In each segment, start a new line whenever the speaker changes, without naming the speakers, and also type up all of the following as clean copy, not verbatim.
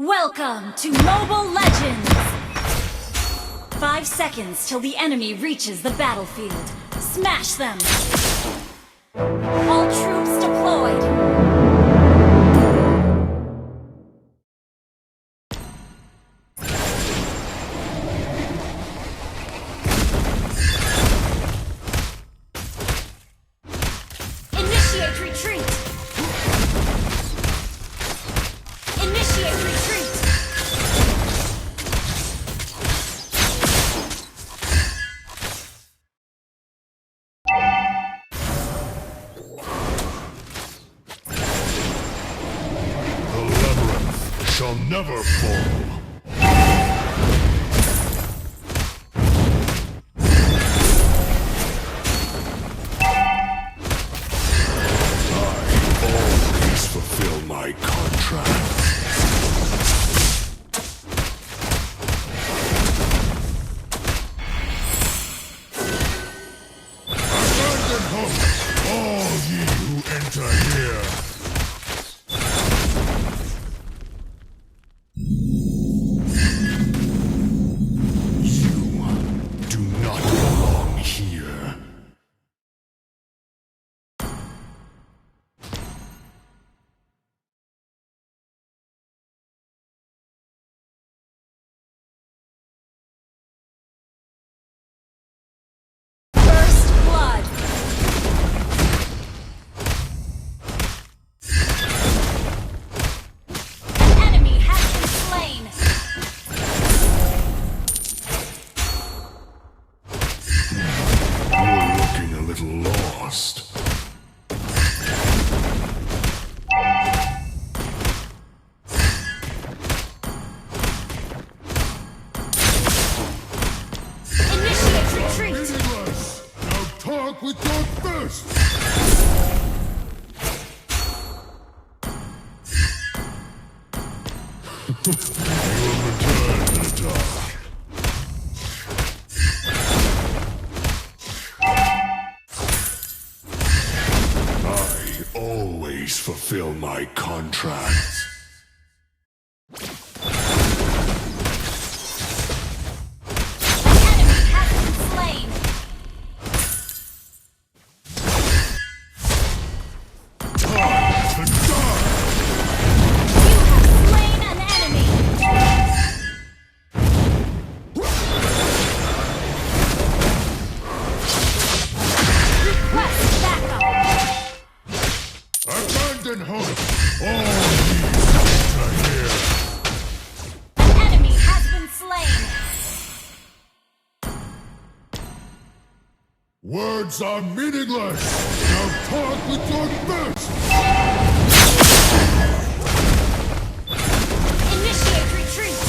Welcome to Mobile Legends! 5 seconds till the enemy reaches the battlefield. Smash them! All troops deployed! Initiate retreat! Initiate retreat!
The labyrinth shall never fall. I always fulfill my contract. Abandon hope, all ye who enter here. You do not belong here.
First blood! An enemy has been slain!
You're looking a little lost.
Initiate retreat!
Meaningless! Now talk with your fists! You will return to talk. I always fulfill my contracts.
Enemy has been slain!
Time to die!
You have slain an enemy! Request backup!
Abandon hope! All ye enter here!
An enemy has been slain!
Words are meaningless! Now talk with your fists!
Initiate retreat!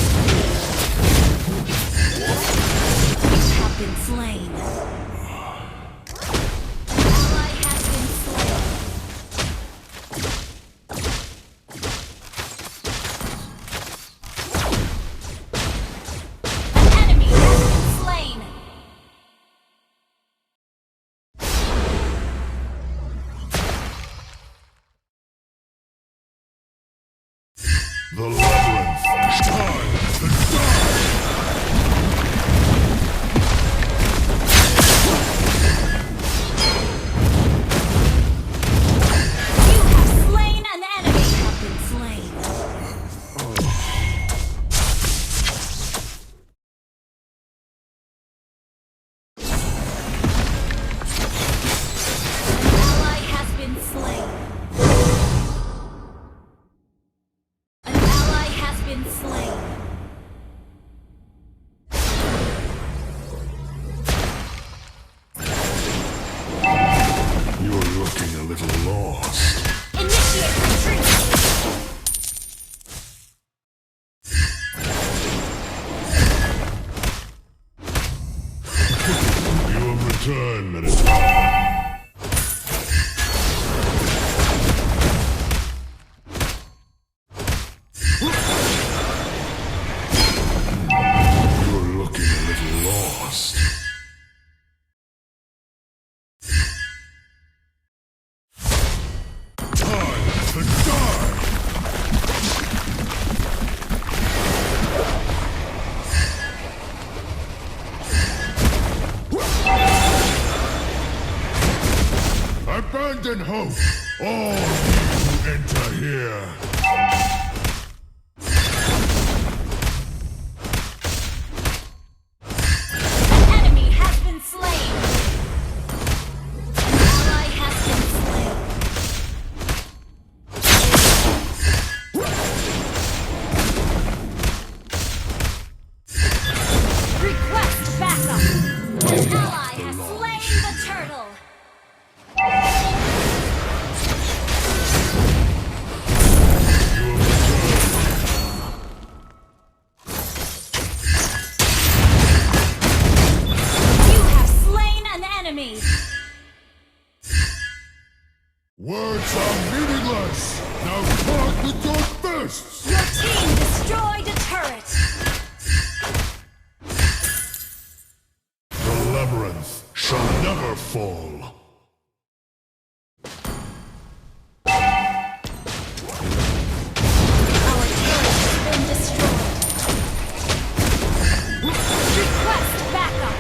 You have been slain. Ally has been slain. Enemy has been slain.
The labyrinth! Time to die!
You have slain an enemy. Have been slain. Ally has been slain. An ally
Abandon hope, all ye who enter here.
An enemy has been slain. An ally has been slain. Request backup. An ally has slain the turtle. You have slain an enemy.
Words are meaningless. Now talk with your fists.
Your team destroyed a turret.
The labyrinth shall never fall.
Our turret has been destroyed. Request backup.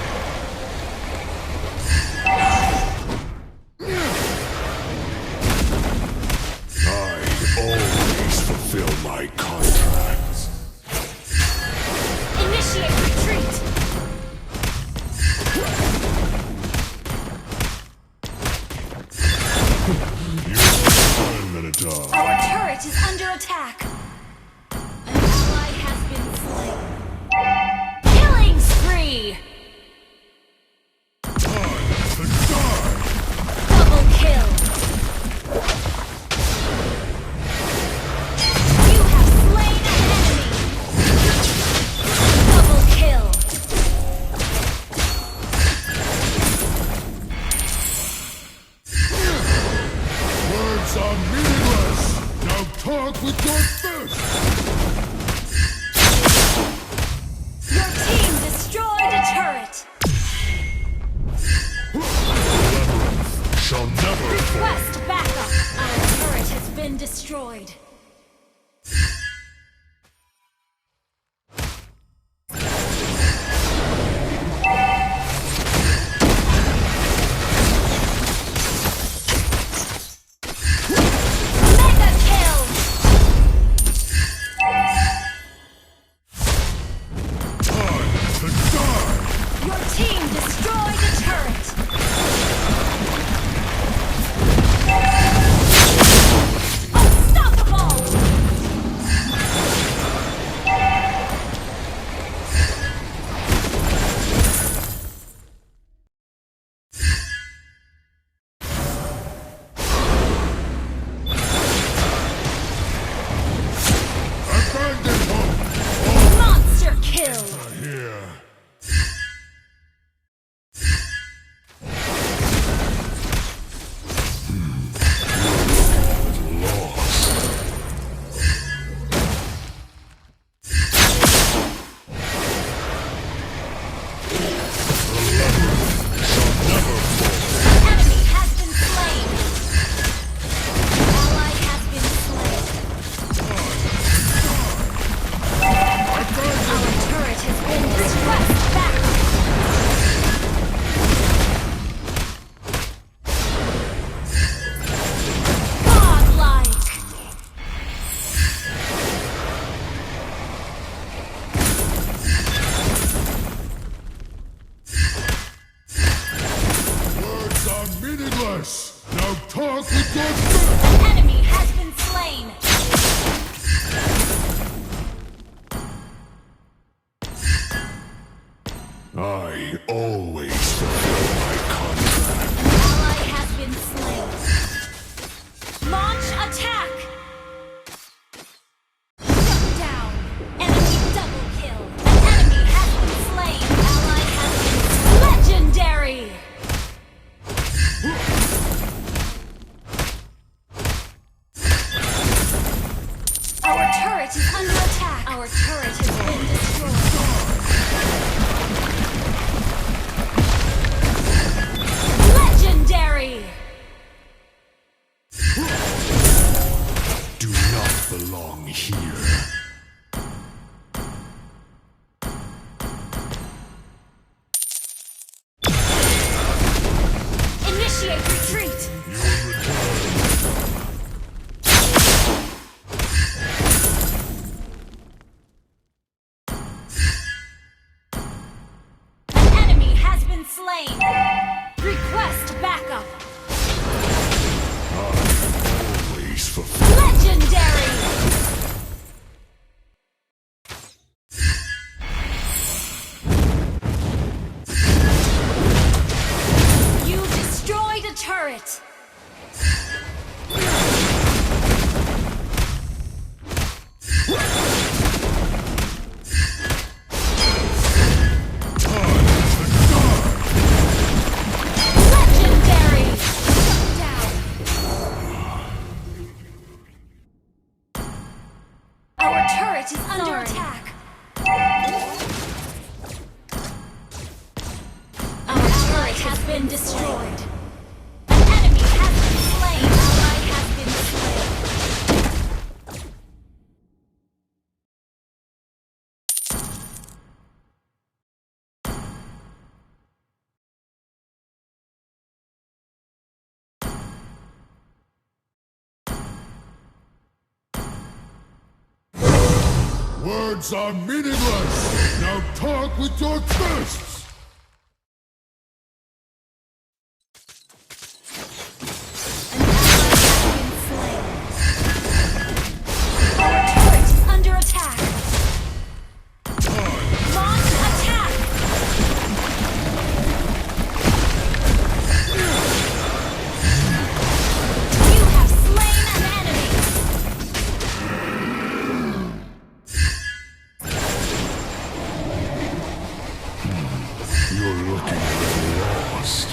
I always fulfill my contracts.
Initiate retreat.
You Minotaur.
Our turret is under attack. An ally has been slain. Killing spree.
Time to die.
Double kill. You have slain an enemy. Double kill.
Words are meaningless. Now talk with your fists.
Your team destroyed a turret.
The labyrinth shall never fall.
Request backup. Our turret has been destroyed. Mega kill.
Time to die.
Your team destroyed a turret. Unstoppable.
Abandon hope.
Monster kill.
Here.
An enemy has been slain. An ally has been slain. Our turret has been request backup. Godlike.
Words are meaningless. Now talk with your fists.
An enemy has been slain.
I always fulfill my contract.
An ally has been slain. Launch attack. Shut down. Enemy double kill. An enemy has been slain. Ally has been legendary. Our turret is under attack. Our turret has been destroyed. Legendary!
Do not belong here.
Initiate retreat!
You Words are meaningless! Now talk with your fists!
Under attack! Launch attack! You have slain an enemy!
You're looking a little lost.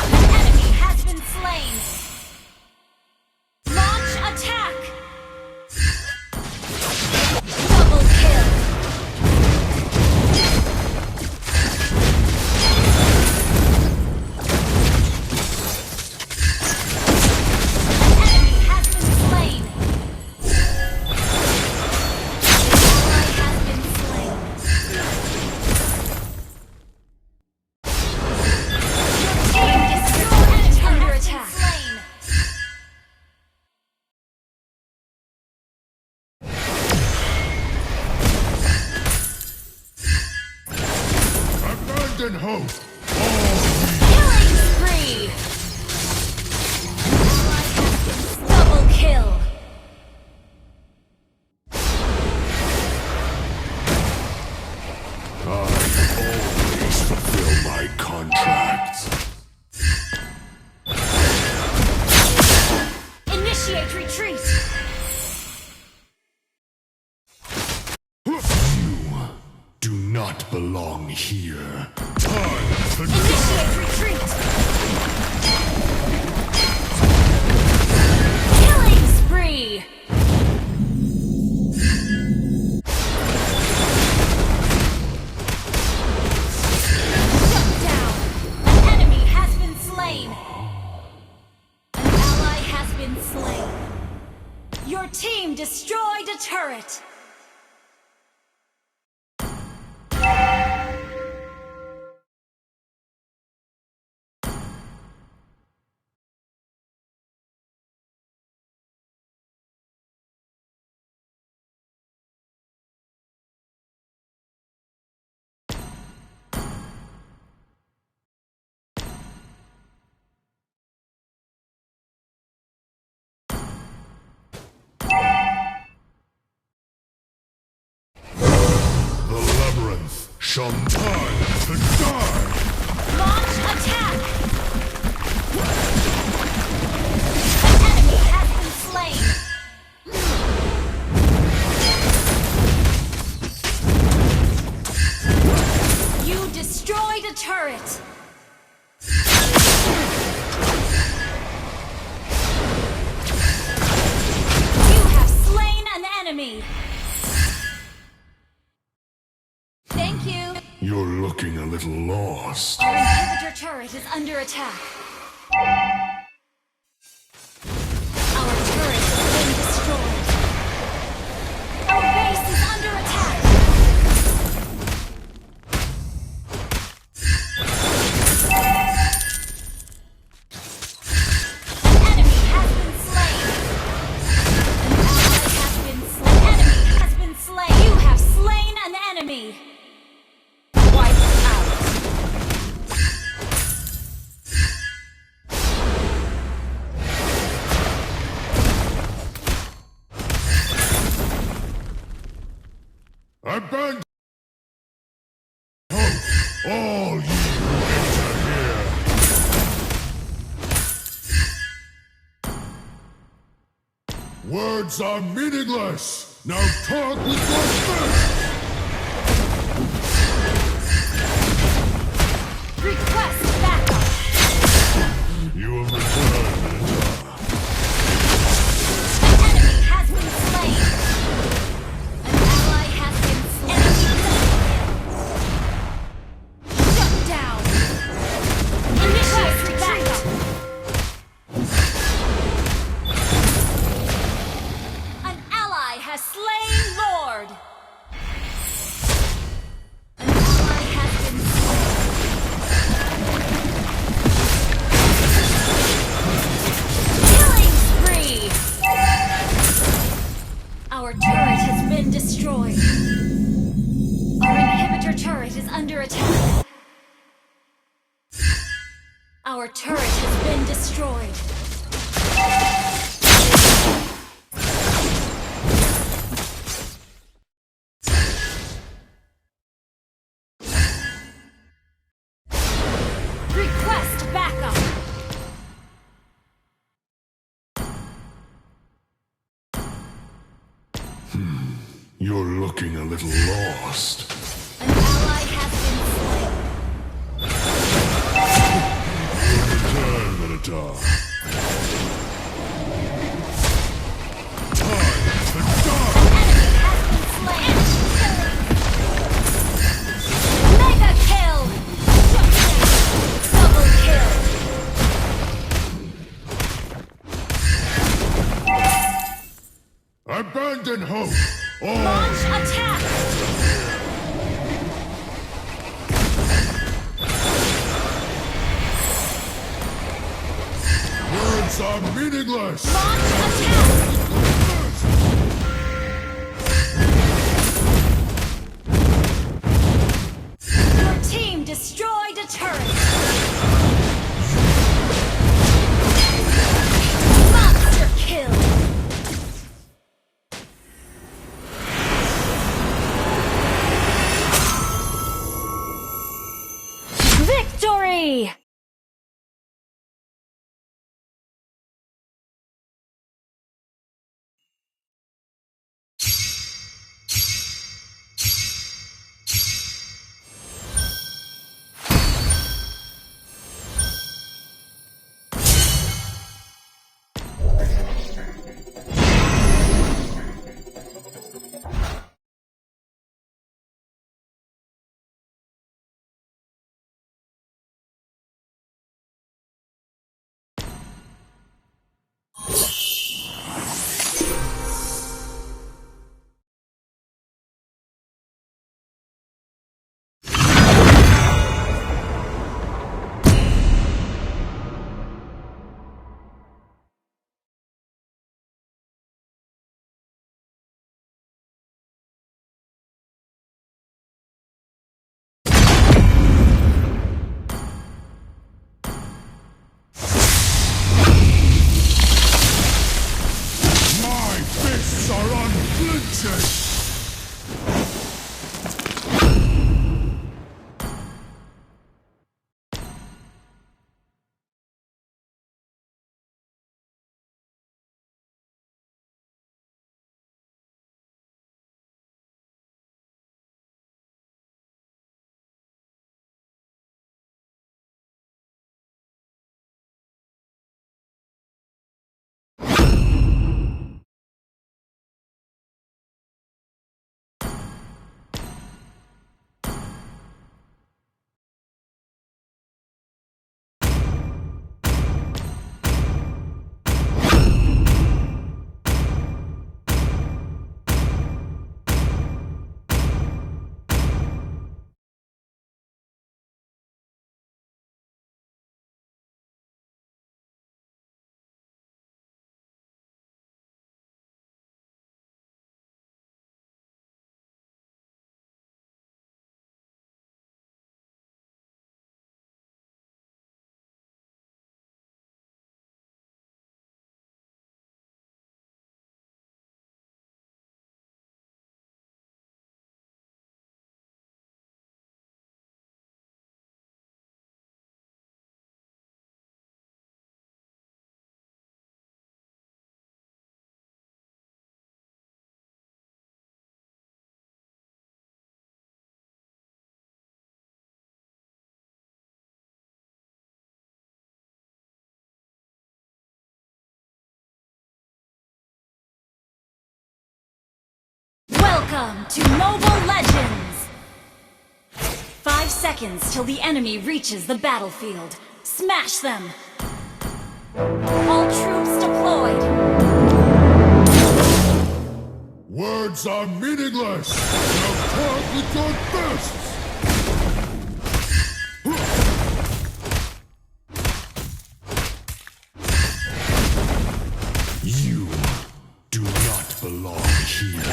An enemy has been slain! Launch attack! Double kill! An enemy has been slain! Ally has been slain! Team destroyed! Under attack!
Abandon hope!
Killing spree! Double kill!
Always fulfill my contracts.
Initiate retreat!
You do not belong here. Time to die!
Initiate retreat! Killing spree! Shut down! An enemy has been slain! An ally has been slain! Your team destroyed a turret!
The labyrinth shall time to die!
Launch attack! An enemy has been slain! You destroyed a turret! You have slain an enemy! Thank you!
You're looking a little lost.
Our inhibitor turret is under attack. Our turret has been destroyed. Our base is under attack. An enemy has been slain. An ally has been slain. An enemy has been slain. You have slain an enemy. Wipe out.
Abandon hope! All ye who enter here! Words are meaningless! Now talk with your fists!
Request backup.
You have returned, Ninja.
An enemy has been slain. An ally has been slain. Shut down. Initiate backup. An ally has slain Lord. An ally has been slain. Our turret has been destroyed. Request backup.
You're looking a little lost.
An ally has been slain.
Return, Minotaur. Time to die!
Enemy has been slain. Mega kill. Double kill.
Abandon hope! Or
Launch attack.
words are meaningless!
Launch attack. Your team destroyed a turret. Monster kill. Victory!
My fists are unflinching!
Welcome to Mobile Legends! 5 seconds till the enemy reaches the battlefield. Smash them! All troops deployed!
Words are meaningless! Now talk with your fists! You do not belong here.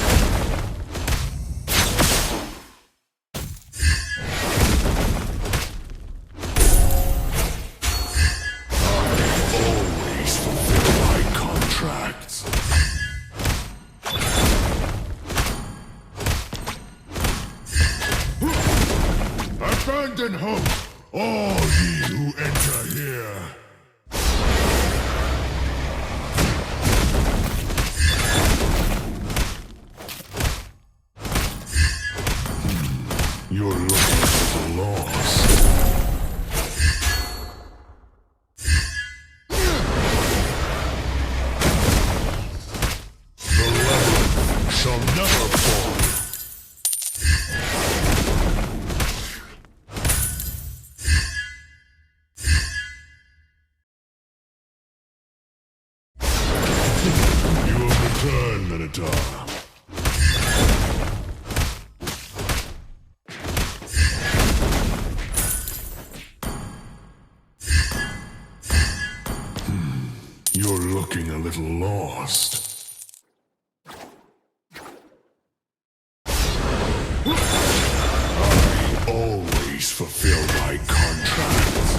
abandon hope, all ye who enter here. You're looking for the lost. The labyrinth shall never fall. You have returned, Minotaur. You're looking a little lost. I always fulfill my contracts.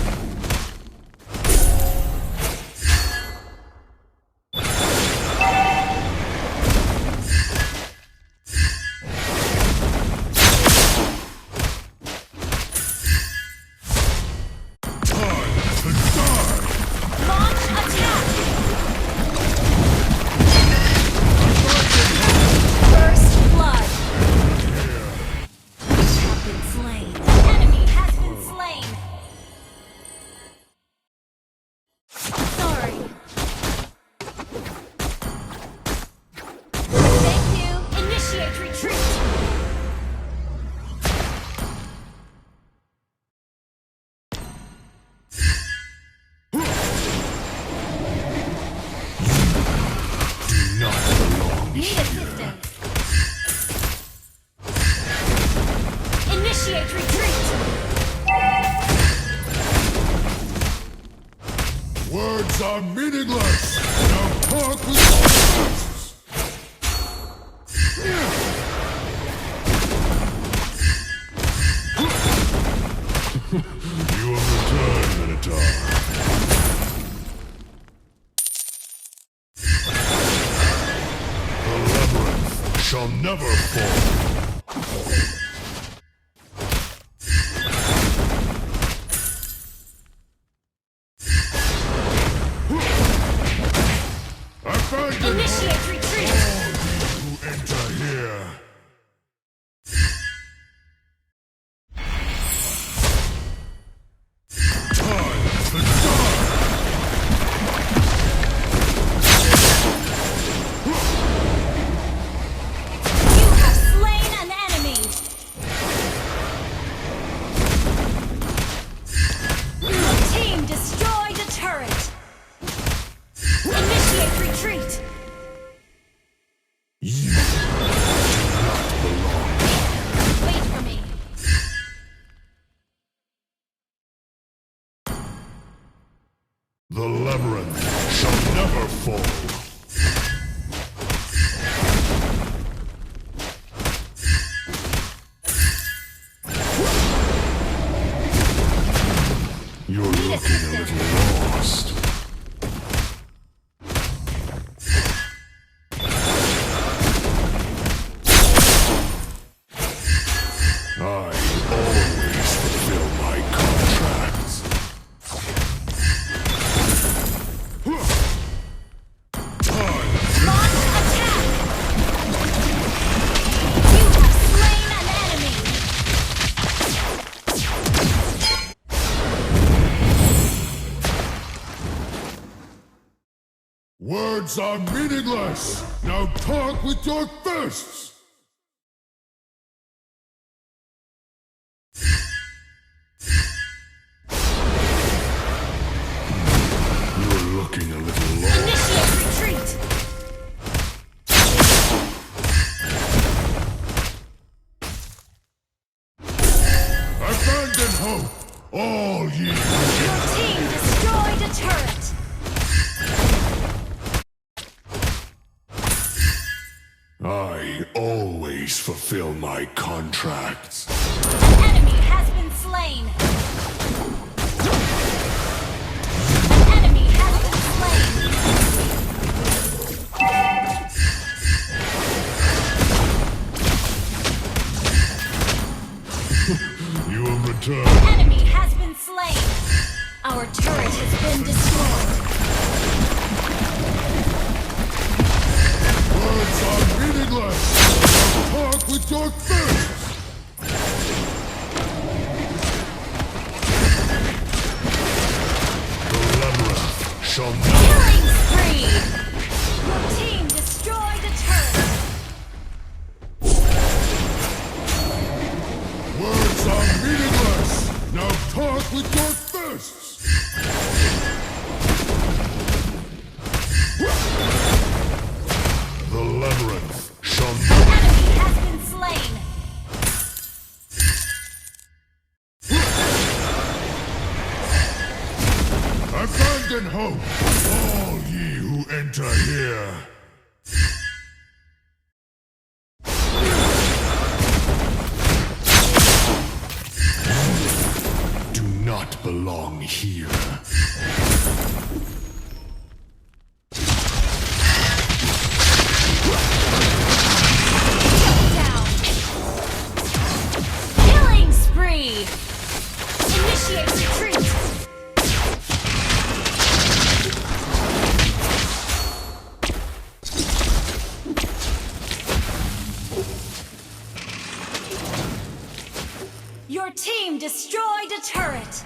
Launch attack! First blood. You have been slain. An enemy has been slain. Sorry. Thank you. Initiate retreat.
Do not belong
Need
here.
assistance. Initiate retreat.
Words are meaningless. Now talk with your fists. You have returned, Minotaur. The labyrinth shall never fall. Abandon
Initiate retreat.
all who enter here. Time to die!
You have slain an enemy. Your team destroyed a turret. Initiate retreat.
You do not belong.
Wait for me.
The labyrinth shall never fall. You're looking a little lost. I always fulfill my contracts.
Launch attack. You have slain an enemy.
Words are meaningless. Now talk with your fists. You're looking a little lost.
Initiate retreat.
Abandon hope, all ye.
Your team destroyed a turret.
I always fulfill my contracts.
An enemy has been slain. An enemy has been slain.
You have returned. shall not.
Killing spree! Your team destroyed a turret!
Words are meaningless! Now talk with your fists! The labyrinth shall
An
not.
enemy has been slain!
Abandon hope, all ye who enter here. Do not belong here.
Down! Killing spree! Initiate retreat! Your team destroyed a turret!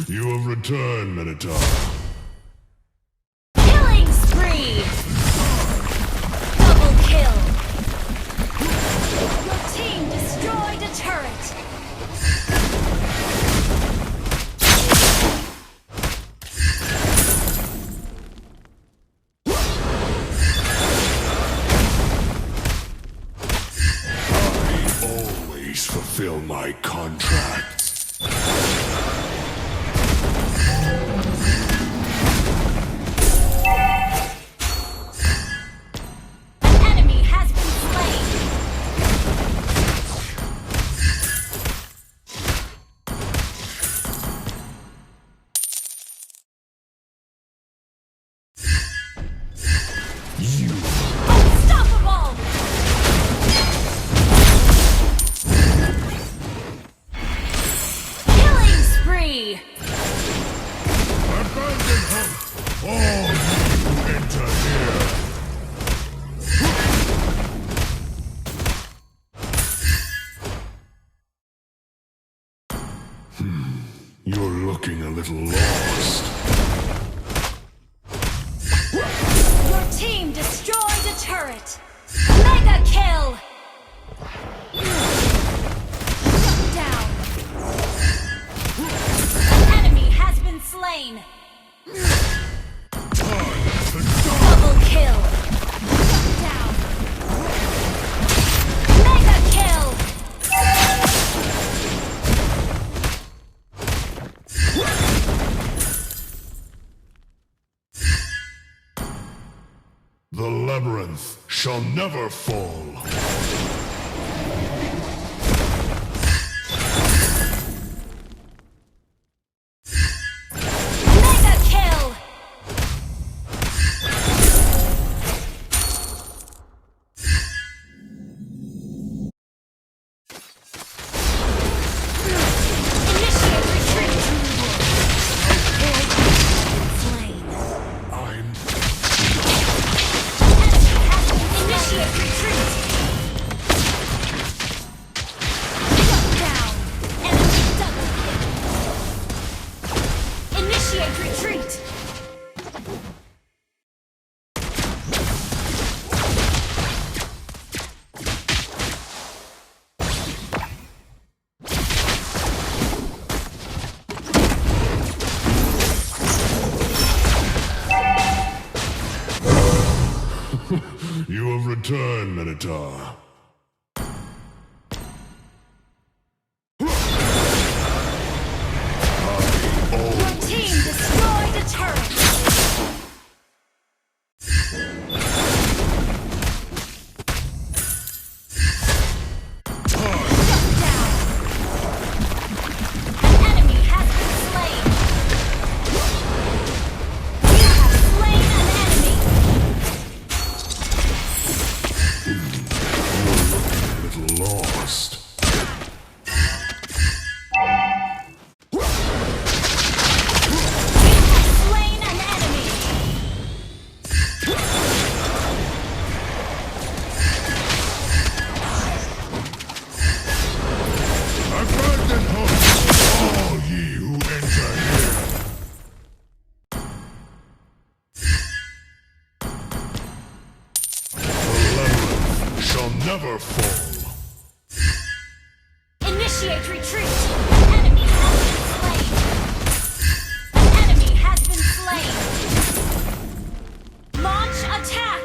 You have returned, Minotaur.
Killing spree! Double kill! Your team destroyed a turret!
I always fulfill my contracts.
An enemy has been slain!
You
Unstoppable! Killing spree!
abandon hope, all ye who enter here. You're looking a little lost.
Your team destroyed a turret! Mega kill! Down! An enemy has been slain! Double kill! Down! Mega kill!
The labyrinth shall never fall.
Mega kill! Initiate retreat! Slain.
I'm
Initiate retreat! Shut down! Enemy double kill! Initiate retreat!
You have returned, Minotaur.
Your team destroyed a turret! Shut down! An enemy has been slain! You have slain an enemy!
never fall.
Initiate retreat! An enemy has been slain! An enemy has been slain! Launch attack!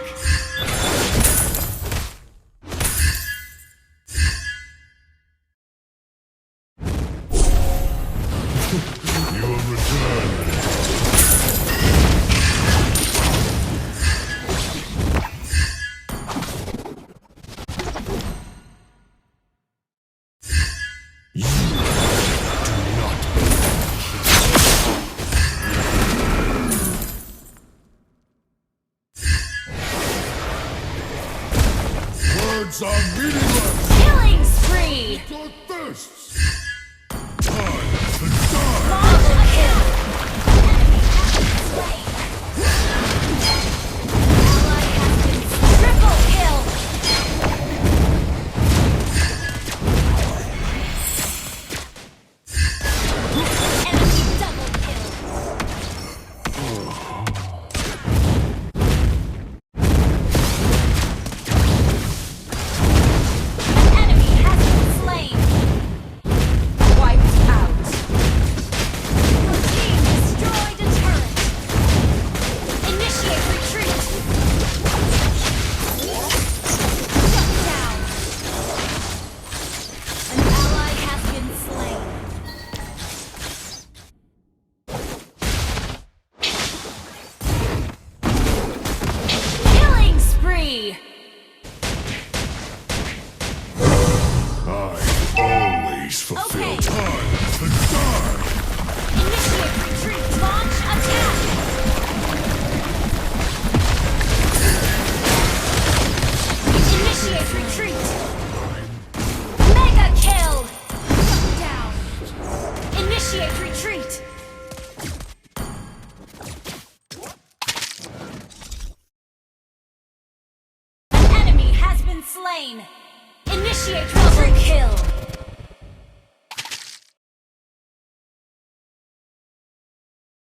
You have returned. Words are meaningless.
Killing spree!
Your thirsts. Time to die.
Double kill! Enemy has been slain! Ally has been triple kill! Enemy double kill! Enemy has been slain! Wiped out! Your team destroyed a turret! Initiate retreat! Shut down! An ally has been slain! Killing spree!
I always fulfill.
Okay.
Time to die.
Initiate retreat! Launch attack! Initiate retreat! Mega kill! Shut down! Initiate retreat! An enemy has been slain! Initiate double kill!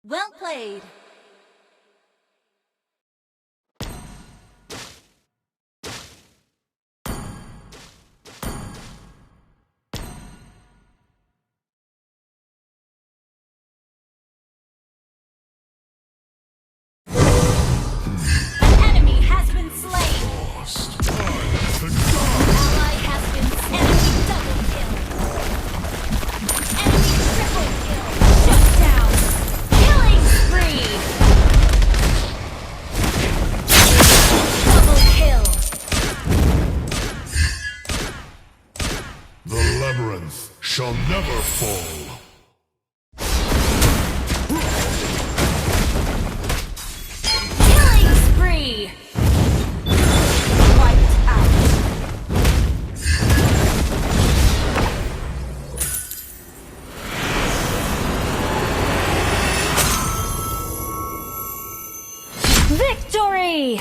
Well played! An enemy has been slain!
Lost. Time to die.
Ally has been enemy double kill! Enemy triple kill! Shut down! Killing spree! Double kill!
The labyrinth shall never fall.
Killing spree! Wiped out! Victory!